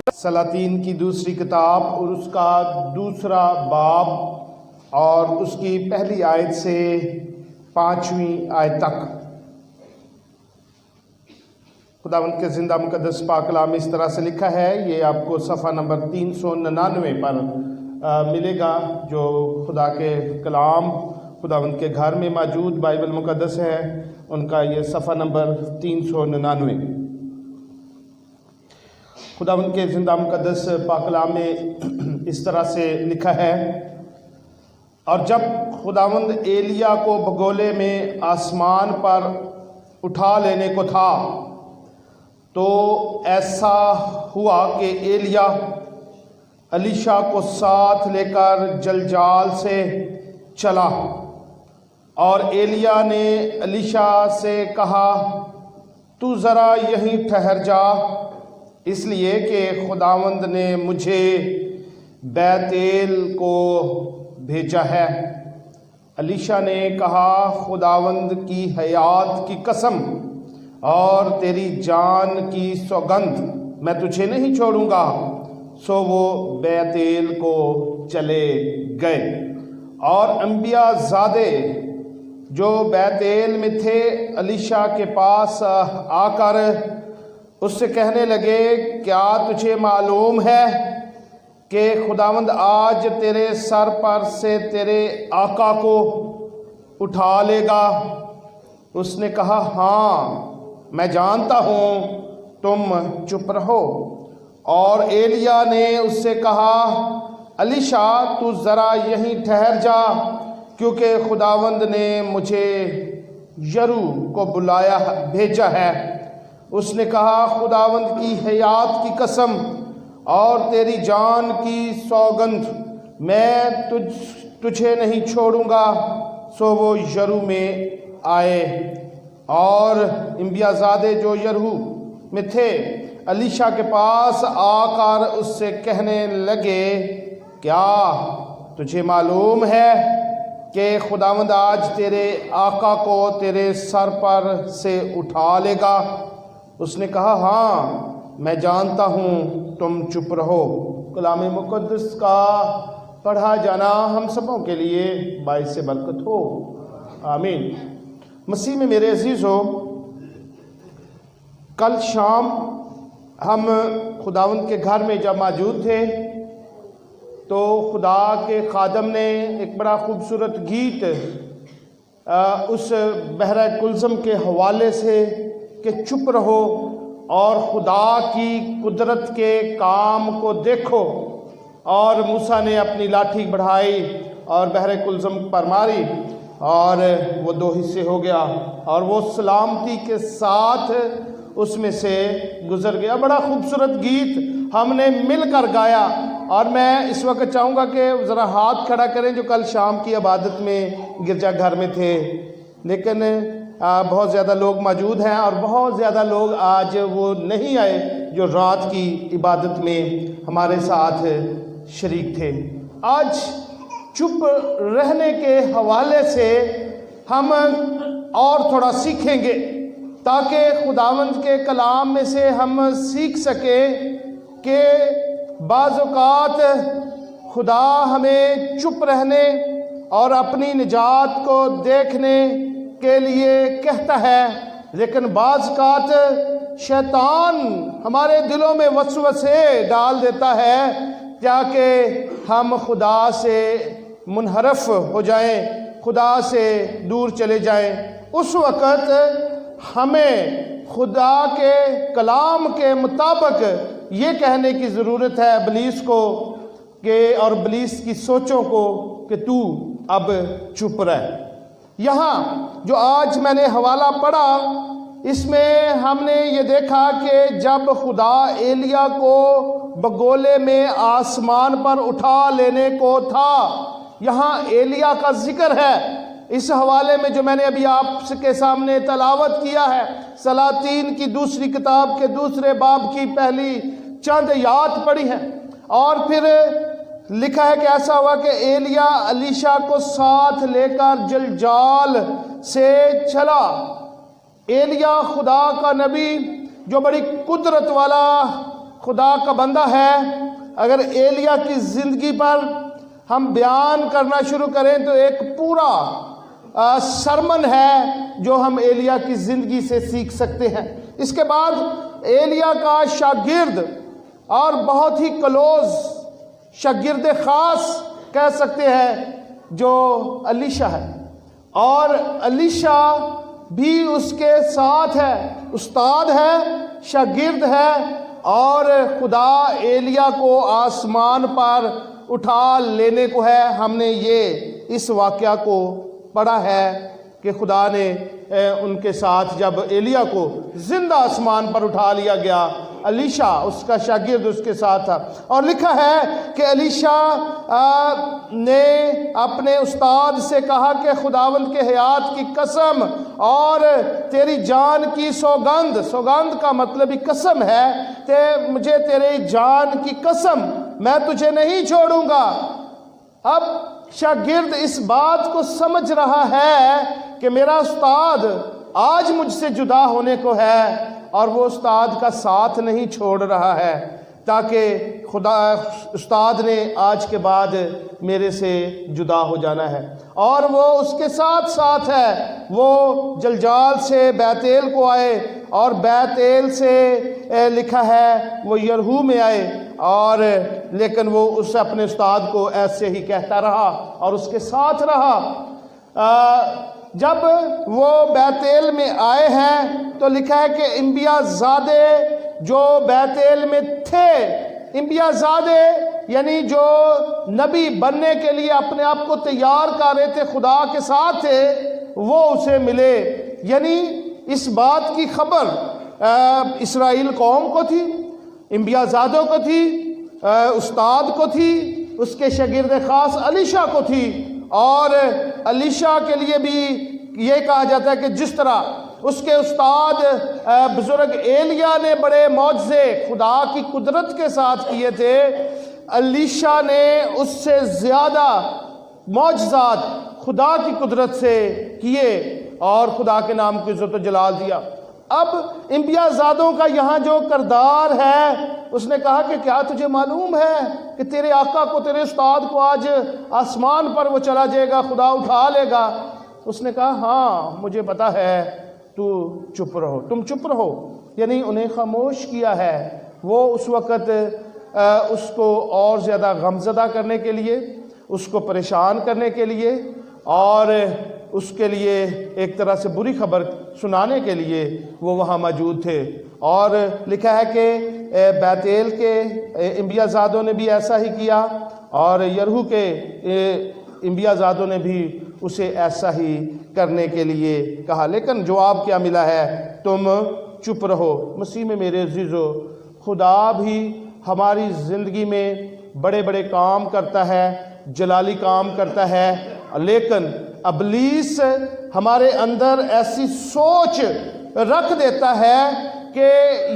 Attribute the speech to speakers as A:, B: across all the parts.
A: سلاطین کی دوسری کتاب اور اس کا دوسرا باب اور اس کی پہلی آیت سے 5ویں آیت تک خداوند کے زندہ مقدس پاک کلام اس طرح سے لکھا ہے. یہ آپ کو صفحہ نمبر 399 پر ملے گا. جو خدا کے کلام خداوند کے گھر میں موجود بائبل مقدس ہے ان کا یہ صفحہ نمبر 399. خداوند کے زندہ مقدس پاک کلام میں اس طرح سے لکھا ہے: اور جب خداوند ایلیا کو بگولے میں آسمان پر اٹھا لینے کو تھا تو ایسا ہوا کہ ایلیا الیشا کو ساتھ لے کر جلجال سے چلا، اور ایلیا نے الیشا سے کہا تو ذرا یہیں ٹھہر جا، اس لیے کہ خداوند نے مجھے بیتیل کو بھیجا ہے. الیشا نے کہا خداوند کی حیات کی قسم اور تیری جان کی سوگند میں تجھے نہیں چھوڑوں گا. سو وہ بیتیل کو چلے گئے، اور انبیاء زادے جو بیتیل میں تھے الیشا کے پاس آ کر اس سے کہنے لگے کیا تجھے معلوم ہے کہ خداوند آج تیرے سر پر سے تیرے آقا کو اٹھا لے گا؟ اس نے کہا ہاں میں جانتا ہوں، تم چپ رہو. اور ایلیا نے اس سے کہا الیشا تو ذرا یہیں ٹھہر جا، کیونکہ خداوند نے مجھے یرو کو بھیجا ہے. اس نے کہا خداوند کی حیات کی قسم اور تیری جان کی سوگند میں تجھے نہیں چھوڑوں گا. سو وہ یرو میں آئے، اور انبیاء زادے جو یرو میں تھے الیشا کے پاس آ کر اس سے کہنے لگے کیا تجھے معلوم ہے کہ خداوند آج تیرے آقا کو تیرے سر پر سے اٹھا لے گا؟ اس نے کہا ہاں میں جانتا ہوں، تم چپ رہو. کلام مقدس کا پڑھا جانا ہم سبوں کے لیے باعث برکت ہو، آمین. مسیح میں میرے عزیزو، کل شام ہم خداوند کے گھر میں جب موجود تھے تو خدا کے خادم نے ایک بڑا خوبصورت گیت اس بحر کلزم کے حوالے سے کہ چپ رہو اور خدا کی قدرت کے کام کو دیکھو. اور موسیٰ نے اپنی لاٹھی بڑھائی اور بحر کلزم پر ماری اور وہ 2 حصے ہو گیا، اور وہ سلامتی کے ساتھ اس میں سے گزر گیا. بڑا خوبصورت گیت ہم نے مل کر گایا، اور میں اس وقت چاہوں گا کہ ذرا ہاتھ کھڑا کریں جو کل شام کی عبادت میں گرجا گھر میں تھے. لیکن بہت زیادہ لوگ موجود ہیں، اور بہت زیادہ لوگ آج وہ نہیں آئے جو رات کی عبادت میں ہمارے ساتھ شریک تھے. آج چپ رہنے کے حوالے سے ہم اور تھوڑا سیکھیں گے تاکہ خداوند کے کلام میں سے ہم سیکھ سکیں کہ بعض اوقات خدا ہمیں چپ رہنے اور اپنی نجات کو دیکھنے کے لیے کہتا ہے، لیکن بعض اوقات شیطان ہمارے دلوں میں وسوسے ڈال دیتا ہے تاکہ ہم خدا سے منحرف ہو جائیں، خدا سے دور چلے جائیں. اس وقت ہمیں خدا کے کلام کے مطابق یہ کہنے کی ضرورت ہے ابلیس کو اور ابلیس کی سوچوں کو کہ تو اب چپ رہ. یہاں جو آج میں نے حوالہ پڑھا اس میں ہم نے یہ دیکھا کہ جب خدا ایلیا کو بگولے میں آسمان پر اٹھا لینے کو تھا، یہاں ایلیا کا ذکر ہے. اس حوالے میں جو میں نے ابھی آپ کے سامنے تلاوت کیا ہے، سلاطین کی دوسری کتاب کے دوسرے باب کی پہلی چند آیات پڑھی ہیں، اور پھر لکھا ہے کہ ایسا ہوا کہ ایلیا الیشا کو ساتھ لے کر جلجال سے چلا. ایلیا خدا کا نبی جو بڑی قدرت والا خدا کا بندہ ہے، اگر ایلیا کی زندگی پر ہم بیان کرنا شروع کریں تو ایک پورا سرمن ہے جو ہم ایلیا کی زندگی سے سیکھ سکتے ہیں۔ اس کے بعد ایلیا کا شاگرد اور بہت ہی کلوز شاگرد خاص کہہ سکتے ہیں جو الیشا ہے، اور الیشا بھی اس کے ساتھ ہے، استاد ہے، شاگرد ہے، اور خدا ایلیا کو آسمان پر اٹھا لینے کو ہے۔ ہم نے یہ اس واقعہ کو پڑھا ہے کہ خدا نے ان کے ساتھ جب ایلیا کو زندہ آسمان پر اٹھا لیا گیا، الیشا اس کا شاگرد اس کے ساتھ تھا، اور لکھا ہے کہ الیشا نے اپنے استاد سے کہا کہ خداوند کے حیات کی قسم اور تیری جان کی سوگند، سوگند کا مطلب ہی قسم ہے، مجھے تیری جان کی قسم میں تجھے نہیں چھوڑوں گا۔ اب شاگرد اس بات کو سمجھ رہا ہے کہ میرا استاد آج مجھ سے جدا ہونے کو ہے، اور وہ استاد کا ساتھ نہیں چھوڑ رہا ہے، تاکہ استاد نے آج کے بعد میرے سے جدا ہو جانا ہے، اور وہ اس کے ساتھ ساتھ ہے۔ وہ جلجال سے بیت ایل کو آئے، اور بیت ایل سے لکھا ہے وہ یرہو میں آئے، اور لیکن وہ اس اپنے استاد کو ایسے ہی کہتا رہا اور اس کے ساتھ رہا۔ جب وہ بیت ایل میں آئے ہیں تو لکھا ہے کہ انبیاء زادے جو بیت ایل میں تھے، انبیاء زادے یعنی جو نبی بننے کے لیے اپنے آپ کو تیار کر رہے تھے، خدا کے ساتھ تھے، وہ اسے ملے۔ یعنی اس بات کی خبر اسرائیل قوم کو تھی، انبیاء زادوں کو تھی، استاد کو تھی، اس کے شاگرد خاص الیشا کو تھی، اور الیشا کے لیے بھی یہ کہا جاتا ہے کہ جس طرح اس کے استاد بزرگ ایلیا نے بڑے معجزے خدا کی قدرت کے ساتھ کیے تھے، الیشا نے اس سے زیادہ معجزات خدا کی قدرت سے کیے اور خدا کے نام کی عزت و جلال دیا۔ اب انبیاء زادوں کا یہاں جو کردار ہے، اس نے کہا کہ کیا تجھے معلوم ہے کہ تیرے آقا کو، تیرے استاد کو آج آسمان پر وہ چلا جائے گا، خدا اٹھا لے گا؟ اس نے کہا ہاں مجھے پتا ہے، تو چپ رہو، تم چپ رہو، یعنی انہیں خاموش کیا ہے۔ وہ اس وقت اس کو اور زیادہ غمزدہ کرنے کے لیے، اس کو پریشان کرنے کے لیے، اور اس کے لیے ایک طرح سے بری خبر سنانے کے لیے وہ وہاں موجود تھے۔ اور لکھا ہے کہ بیت ایل کے انبیاء زادوں نے بھی ایسا ہی کیا، اور یرہو کے انبیاء زادوں نے بھی اسے ایسا ہی کرنے کے لیے کہا، لیکن جواب کیا ملا ہے؟ تم چپ رہو۔ مسیح میں میرے عزیزو، خدا بھی ہماری زندگی میں بڑے بڑے کام کرتا ہے، جلالی کام کرتا ہے، لیکن ابلیس ہمارے اندر ایسی سوچ رکھ دیتا ہے کہ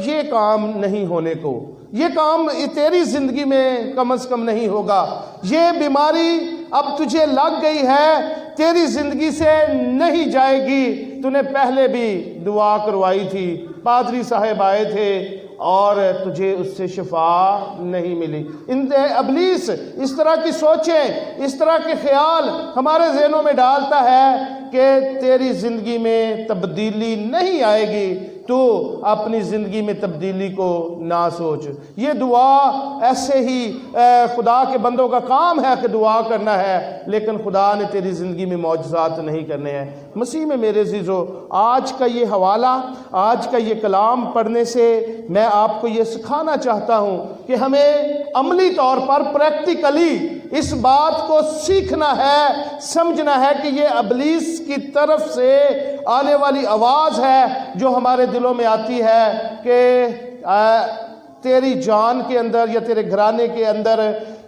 A: یہ کام نہیں ہونے کو، یہ کام تیری زندگی میں کم از کم نہیں ہوگا، یہ بیماری اب تجھے لگ گئی ہے، تیری زندگی سے نہیں جائے گی، تو نے پہلے بھی دعا کروائی تھی، پادری صاحب آئے تھے اور تجھے اس سے شفا نہیں ملی۔ ابلیس اس طرح کی سوچیں، اس طرح کے خیال ہمارے ذہنوں میں ڈالتا ہے کہ تیری زندگی میں تبدیلی نہیں آئے گی، تو اپنی زندگی میں تبدیلی کو نہ سوچ۔ یہ دعا ایسے ہی خدا کے بندوں کا کام ہے کہ دعا کرنا ہے، لیکن خدا نے تیری زندگی میں معجزات نہیں کرنے ہیں۔ مسیح میں میرے عزیزو، آج کا یہ حوالہ، آج کا یہ کلام پڑھنے سے میں آپ کو یہ سکھانا چاہتا ہوں کہ ہمیں عملی طور پر پریکٹیکلی اس بات کو سیکھنا ہے، سمجھنا ہے کہ یہ ابلیس کی طرف سے آنے والی آواز ہے جو ہمارے دلوں میں آتی ہے کہ تیری جان کے اندر یا تیرے گھرانے کے اندر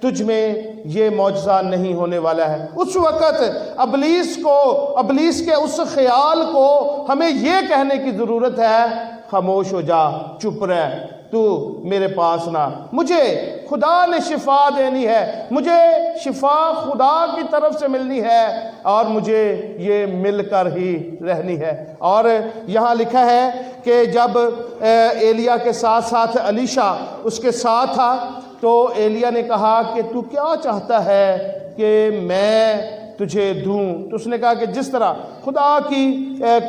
A: تجھ میں یہ معجزہ نہیں ہونے والا ہے۔ اس وقت ابلیس کے اس خیال کو ہمیں یہ کہنے کی ضرورت ہے، خاموش ہو جا، چپ رہ، تو میرے پاس نہ، مجھے خدا نے شفا دینی ہے، مجھے شفا خدا کی طرف سے ملنی ہے، اور مجھے یہ مل کر ہی رہنی ہے۔ اور یہاں لکھا ہے کہ جب ایلیا کے ساتھ ساتھ الیشا اس کے ساتھ تھا تو ایلیا نے کہا کہ تو کیا چاہتا ہے کہ میں تجھے دوں؟ تو اس نے کہا کہ جس طرح خدا کی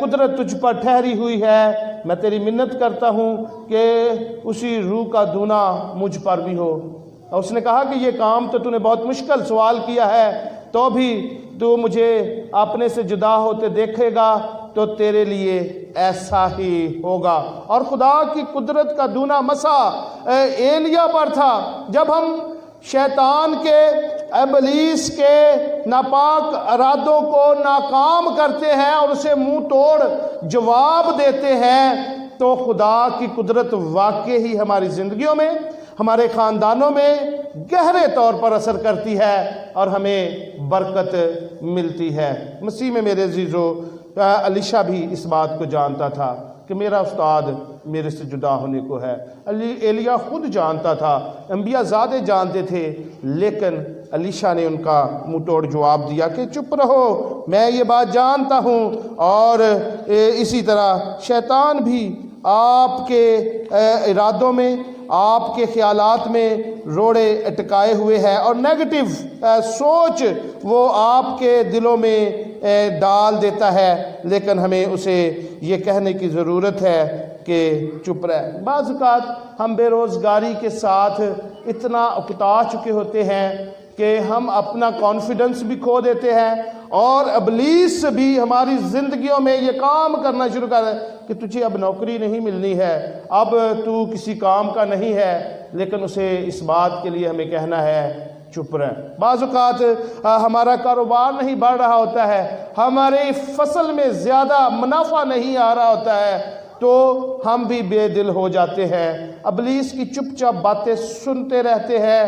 A: قدرت تجھ پر ٹھہری ہوئی ہے، میں تیری منت کرتا ہوں کہ اسی روح کا دونا مجھ پر بھی ہو۔ اور اس نے کہا کہ یہ کام تو نے بہت مشکل سوال کیا ہے، تو بھی تو مجھے اپنے سے جدا ہوتے دیکھے گا تو تیرے لیے ایسا ہی ہوگا۔ اور خدا کی قدرت کا دونا مسا ایلیا پر تھا۔ جب ہم شیطان کے، ابلیس کے ناپاک ارادوں کو ناکام کرتے ہیں اور اسے منہ توڑ جواب دیتے ہیں، تو خدا کی قدرت واقعی ہی ہماری زندگیوں میں، ہمارے خاندانوں میں گہرے طور پر اثر کرتی ہے اور ہمیں برکت ملتی ہے۔ مسیح میں میرے عزیزو، الیشا بھی اس بات کو جانتا تھا کہ میرا استاد میرے سے جدا ہونے کو ہے۔ ایلیا خود جانتا تھا، انبیاء زیادہ جانتے تھے، لیکن الیشا نے ان کا منہ توڑ جواب دیا کہ چپ رہو، میں یہ بات جانتا ہوں۔ اور اسی طرح شیطان بھی آپ کے ارادوں میں، آپ کے خیالات میں روڑے اٹکائے ہوئے ہے، اور نیگیٹو سوچ وہ آپ کے دلوں میں ڈال دیتا ہے، لیکن ہمیں اسے یہ کہنے کی ضرورت ہے کہ چپ رہ۔ بعض اوقات ہم بے روزگاری کے ساتھ اتنا اکتا چکے ہوتے ہیں کہ ہم اپنا کانفیڈنس بھی کھو دیتے ہیں، اور ابلیس بھی ہماری زندگیوں میں یہ کام کرنا شروع کر دے کہ تجھے اب نوکری نہیں ملنی ہے، اب تو کسی کام کا نہیں ہے، لیکن اسے اس بات کے لیے ہمیں کہنا ہے چپ رہ۔ بعض اوقات ہمارا کاروبار نہیں بڑھ رہا ہوتا ہے، ہماری فصل میں زیادہ منافع نہیں آ رہا ہوتا ہے، تو ہم بھی بے دل ہو جاتے ہیں، ابلیس کی چپ چاپ باتیں سنتے رہتے ہیں،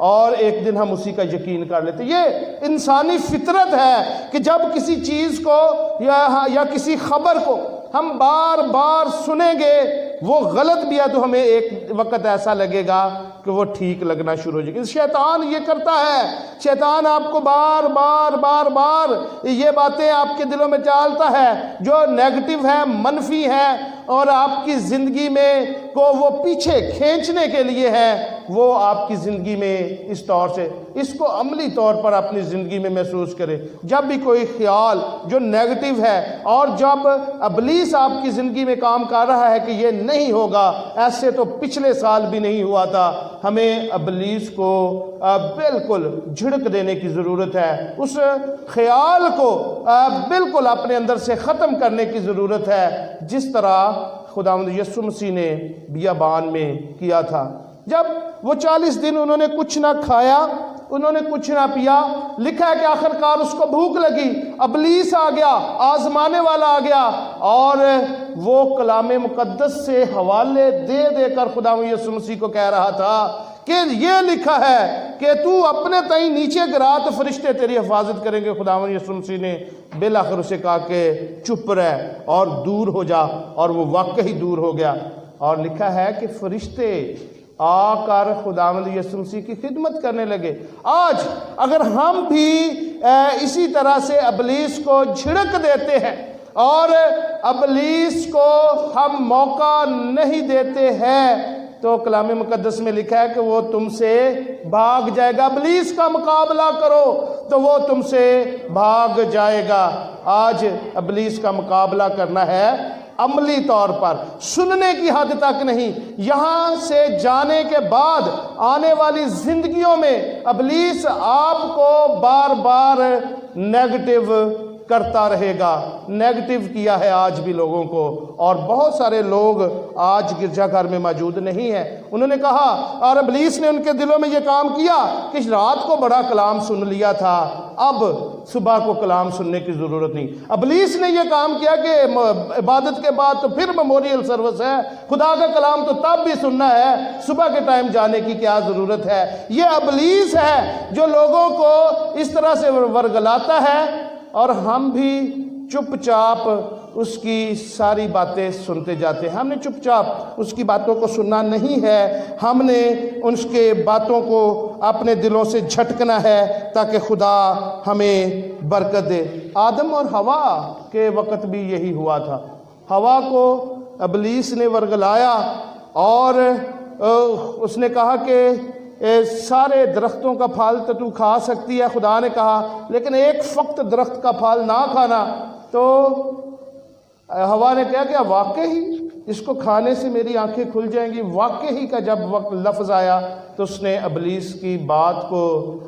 A: اور ایک دن ہم اسی کا یقین کر لیتے۔ یہ انسانی فطرت ہے کہ جب کسی چیز کو یا کسی خبر کو ہم بار بار سنیں گے، وہ غلط بھی ہے تو ہمیں ایک وقت ایسا لگے گا کہ وہ ٹھیک لگنا شروع ہو جائے گا۔ شیطان یہ کرتا ہے، شیطان آپ کو بار بار یہ باتیں آپ کے دلوں میں ڈالتا ہے جو نیگیٹو ہیں، منفی ہیں، اور آپ کی زندگی میں کو وہ پیچھے کھینچنے کے لیے ہے۔ وہ آپ کی زندگی میں اس طور سے، اس کو عملی طور پر اپنی زندگی میں محسوس کرے۔ جب بھی کوئی خیال جو نیگیٹو ہے، اور جب ابلیس آپ کی زندگی میں کام کر رہا ہے کہ یہ نہیں ہوگا، ایسے تو پچھلے سال بھی نہیں ہوا تھا، ہمیں ابلیس کو بالکل جھڑک دینے کی ضرورت ہے، اس خیال کو بالکل اپنے اندر سے ختم کرنے کی ضرورت ہے، جس طرح خداوند یسوع مسیح نے بیابان میں کیا تھا۔ جب وہ 40 دن انہوں نے کچھ نہ کھایا، انہوں نے کچھ نہ پیا، لکھا ہے کہ آخرکار اس کو بھوک لگی، ابلیس آ گیا، آزمانے والا آ گیا، اور وہ کلام مقدس سے حوالے دے دے کر خداوند یسوع مسیح کو کہہ رہا تھا کہ یہ لکھا ہے کہ تو اپنے تئیں نیچے گرا تو فرشتے تیری حفاظت کریں گے۔ خداوند یسوع مسیح نے بالآخر اسے کہا کہ چپ رہ اور دور ہو جا، اور وہ واقعی دور ہو گیا۔ اور لکھا ہے کہ فرشتے آ کر خداوند یسوع مسیح کی خدمت کرنے لگے۔ آج اگر ہم بھی اسی طرح سے ابلیس کو جھڑک دیتے ہیں اور ابلیس کو ہم موقع نہیں دیتے ہیں، تو کلام مقدس میں لکھا ہے کہ وہ تم سے بھاگ جائے گا۔ ابلیس کا مقابلہ کرو تو وہ تم سے بھاگ جائے گا۔ آج ابلیس کا مقابلہ کرنا ہے عملی طور پر، سننے کی حد تک نہیں، یہاں سے جانے کے بعد آنے والی زندگیوں میں ابلیس آپ کو بار بار نیگیٹو کرتا رہے گا۔ نیگیٹو کیا ہے آج بھی لوگوں کو، اور بہت سارے لوگ آج گرجا گھر میں موجود نہیں ہیں۔ انہوں نے کہا، اور ابلیس نے ان کے دلوں میں یہ کام کیا کہ رات کو بڑا کلام سن لیا تھا، اب صبح کو کلام سننے کی ضرورت نہیں۔ ابلیس نے یہ کام کیا کہ عبادت کے بعد تو پھر میموریل سروس ہے، خدا کا کلام تو تب بھی سننا ہے، صبح کے ٹائم جانے کی کیا ضرورت ہے۔ یہ ابلیس ہے جو لوگوں کو اس طرح سے ورگلاتا ہے، اور ہم بھی چپ چاپ اس کی ساری باتیں سنتے جاتے ہیں۔ ہم نے چپ چاپ اس کی باتوں کو سننا نہیں ہے، ہم نے اس کے باتوں کو اپنے دلوں سے جھٹکنا ہے تاکہ خدا ہمیں برکت دے۔ آدم اور حوا کے وقت بھی یہی ہوا تھا۔ حوا کو ابلیس نے ورگلایا اور اس نے کہا کہ سارے درختوں کا پھل تو کھا سکتی ہے، خدا نے کہا، لیکن ایک فقط درخت کا پھل نہ کھانا۔ تو حوا نے کہا کہ واقعی اس کو کھانے سے میری آنکھیں کھل جائیں گی۔ واقعی کا جب وقت لفظ آیا تو اس نے ابلیس کی بات کو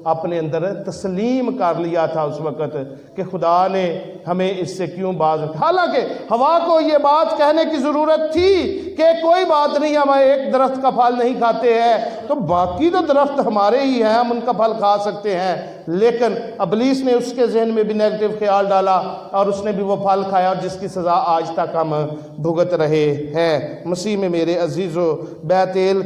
A: اپنے اندر تسلیم کر لیا تھا اس وقت کہ خدا نے ہمیں اس سے کیوں باز رکھا۔ حالانکہ حوا کو یہ بات کہنے کی ضرورت تھی کہ کوئی بات نہیں، ہم ایک درخت کا پھل نہیں کھاتے ہیں تو باقی تو درخت ہمارے ہی ہیں، ہم ان کا پھل کھا سکتے ہیں۔ لیکن ابلیس نے اس کے ذہن میں بھی نیگیٹو خیال ڈالا اور اس نے بھی وہ پھل کھایا، اور جس کی سزا آج تک ہم بھگت رہے ہیں۔ مسیح میں میرے عزیزو، بیتیل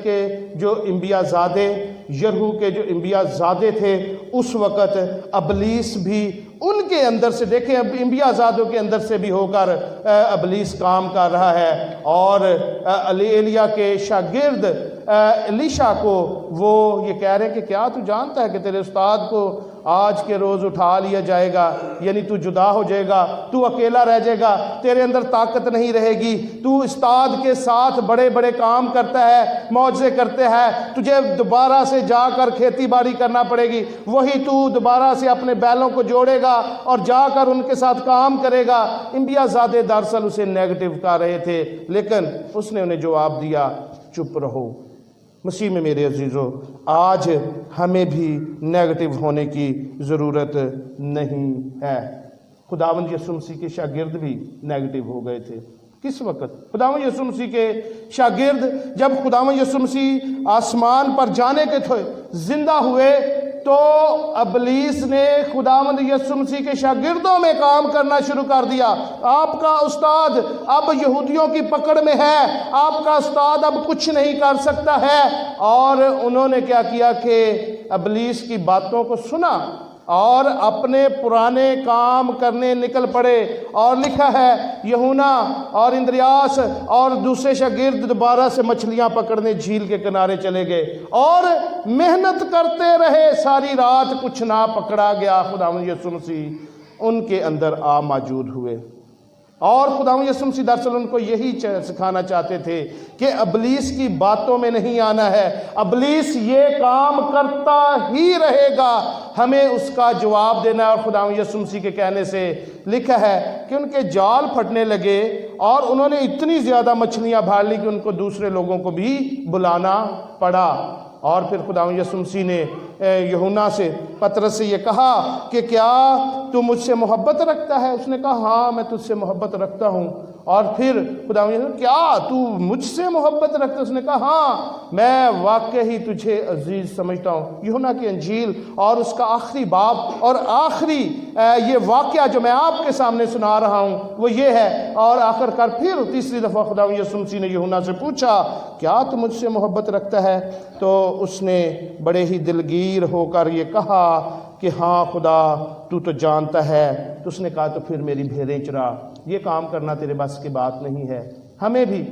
A: کے جو انبیاء زادے، یرہو کے جو انبیاء زادے تھے، اس وقت ابلیس بھی ان کے اندر سے، دیکھیں اب انبیاء زادوں کے اندر سے بھی ہو کر ابلیس کام کر رہا ہے، اور ایلیا کے شاگرد الیشا کو وہ یہ کہہ رہے ہیں کہ کیا تو جانتا ہے کہ تیرے استاد کو آج کے روز اٹھا لیا جائے گا، یعنی تو جدا ہو جائے گا، تو اکیلا رہ جائے گا، تیرے اندر طاقت نہیں رہے گی، تو استاد کے ساتھ بڑے بڑے کام کرتا ہے، معجزے کرتے ہیں، تجھے دوبارہ سے جا کر کھیتی باڑی کرنا پڑے گی، وہی تو دوبارہ سے اپنے بیلوں کو جوڑے گا اور جا کر ان کے ساتھ کام کرے گا۔ انبیاء زادے دراصل اسے نیگیٹو کر رہے تھے، لیکن اس نے انہیں جواب دیا، چپ رہو۔ مسیح میں میرے عزیزو، آج ہمیں بھی نیگیٹو ہونے کی ضرورت نہیں ہے۔ خداوند یسوع مسیح کے شاگرد بھی نیگیٹو ہو گئے تھے۔ کس وقت؟ خداوند یسوع مسیح کے شاگرد جب خداوند یسوع مسیح آسمان پر جانے کے تھے، زندہ ہوئے، تو ابلیس نے خداوند یسوع مسیح کے شاگردوں میں کام کرنا شروع کر دیا۔ آپ کا استاد اب یہودیوں کی پکڑ میں ہے، آپ کا استاد اب کچھ نہیں کر سکتا ہے، اور انہوں نے کیا کیا کہ ابلیس کی باتوں کو سنا اور اپنے پرانے کام کرنے نکل پڑے۔ اور لکھا ہے یہونا اور اندریاس اور دوسرے شاگرد دوبارہ سے مچھلیاں پکڑنے جھیل کے کنارے چلے گئے اور محنت کرتے رہے، ساری رات کچھ نہ پکڑا گیا۔ خداوند یسوع مسیح ان کے اندر آ موجود ہوئے، اور خداوند یسوع مسیح دراصل ان کو یہی سکھانا چاہتے تھے کہ ابلیس کی باتوں میں نہیں آنا ہے، ابلیس یہ کام کرتا ہی رہے گا، ہمیں اس کا جواب دینا ہے۔ اور خداوند یسوع مسیح کے کہنے سے لکھا ہے کہ ان کے جال پھٹنے لگے اور انہوں نے اتنی زیادہ مچھلیاں بھاڑ لی کہ ان کو دوسرے لوگوں کو بھی بلانا پڑا۔ اور پھر خداوند یسوع مسیح نے یوحنا سے، پطرس سے یہ کہا کہ کیا تو مجھ سے محبت رکھتا ہے؟ اس نے کہا ہاں میں تجھ سے محبت رکھتا ہوں۔ اور پھر خداوند یسوع نے کیا تو مجھ سے محبت رکھتا ہے؟ اس نے کہا ہاں میں واقعی تجھے عزیز سمجھتا ہوں۔ یوحنا کی انجیل اور اس کا آخری باب اور آخری یہ واقعہ جو میں آپ کے سامنے سنا رہا ہوں وہ یہ ہے۔ اور آخر کار پھر تیسری دفعہ خداوند یسوع مسیح نے یوحنا سے پوچھا کیا تو مجھ سے محبت رکھتا ہے؟ تو اس نے بڑے ہی دلگیر ہو کر یہ کہا کہ ہاں خدا تو جانتا ہے۔ تو اس نے کہا تو پھر میری بھیڑیں چرا، یہ کام کرنا تیرے بس کی بات نہیں ہے۔ ہمیں بھی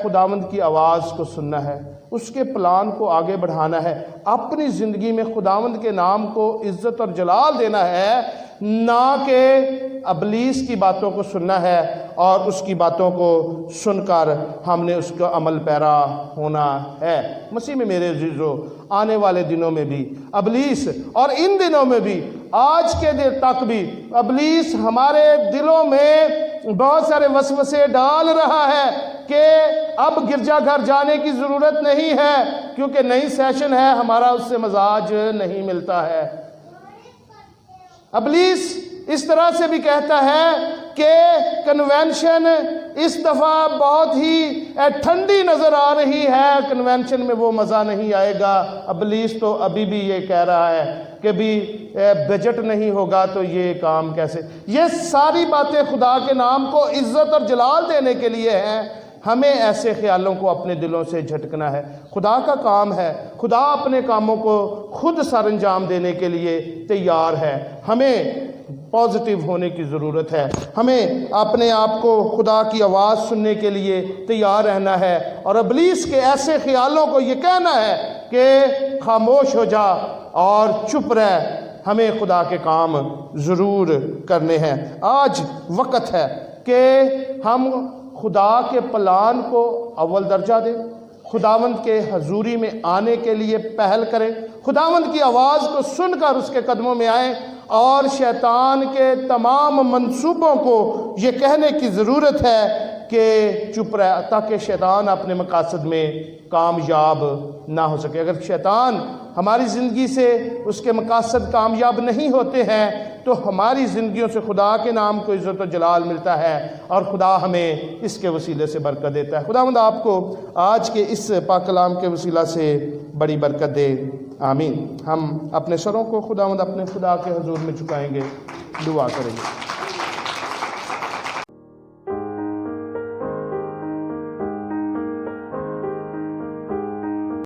A: خداوند کی آواز کو سننا ہے، اس کے پلان کو آگے بڑھانا ہے، اپنی زندگی میں خداوند کے نام کو عزت اور جلال دینا ہے، نہ کہ ابلیس کی باتوں کو سننا ہے اور اس کی باتوں کو سن کر ہم نے اس کا عمل پیرا ہونا ہے۔ مسیح میں میرے عزیزو، آنے والے دنوں میں بھی ابلیس، اور ان دنوں میں بھی، آج کے دن تک بھی ابلیس ہمارے دلوں میں بہت سارے وسوسے ڈال رہا ہے کہ اب گرجا گھر جانے کی ضرورت نہیں ہے کیونکہ نئی سیشن ہے، ہمارا اس سے مزاج نہیں ملتا ہے۔ ابلیس اس طرح سے بھی کہتا ہے کہ کنونشن اس دفعہ بہت ہی ٹھنڈی نظر آ رہی ہے، کنونشن میں وہ مزہ نہیں آئے گا۔ ابلیس تو ابھی بھی یہ کہہ رہا ہے کہ بھی بجٹ نہیں ہوگا تو یہ کام کیسے۔ یہ ساری باتیں خدا کے نام کو عزت اور جلال دینے کے لیے ہیں۔ ہمیں ایسے خیالوں کو اپنے دلوں سے جھٹکنا ہے۔ خدا کا کام ہے، خدا اپنے کاموں کو خود سر انجام دینے کے لیے تیار ہے۔ ہمیں پازیٹیو ہونے کی ضرورت ہے، ہمیں اپنے آپ کو خدا کی آواز سننے کے لیے تیار رہنا ہے، اور ابلیس کے ایسے خیالوں کو یہ کہنا ہے کہ خاموش ہو جا اور چپ رہ۔ ہمیں خدا کے کام ضرور کرنے ہیں۔ آج وقت ہے کہ ہم خدا کے پلان کو اول درجہ دیں، خداوند کے حضوری میں آنے کے لیے پہل کریں، خداوند کی آواز کو سن کر اس کے قدموں میں آئیں، اور شیطان کے تمام منصوبوں کو یہ کہنے کی ضرورت ہے کہ چپ رہ، تاکہ شیطان اپنے مقاصد میں کامیاب نہ ہو سکے۔ اگر شیطان ہماری زندگی سے اس کے مقاصد کامیاب نہیں ہوتے ہیں تو ہماری زندگیوں سے خدا کے نام کو عزت و جلال ملتا ہے، اور خدا ہمیں اس کے وسیلے سے برکت دیتا ہے۔ خداوند آپ کو آج کے اس پاک کلام کے وسیلہ سے بڑی برکت دے، آمین۔ ہم اپنے سروں کو خداوند اپنے خدا کے حضور میں جھکائیں گے، دعا کریں گے۔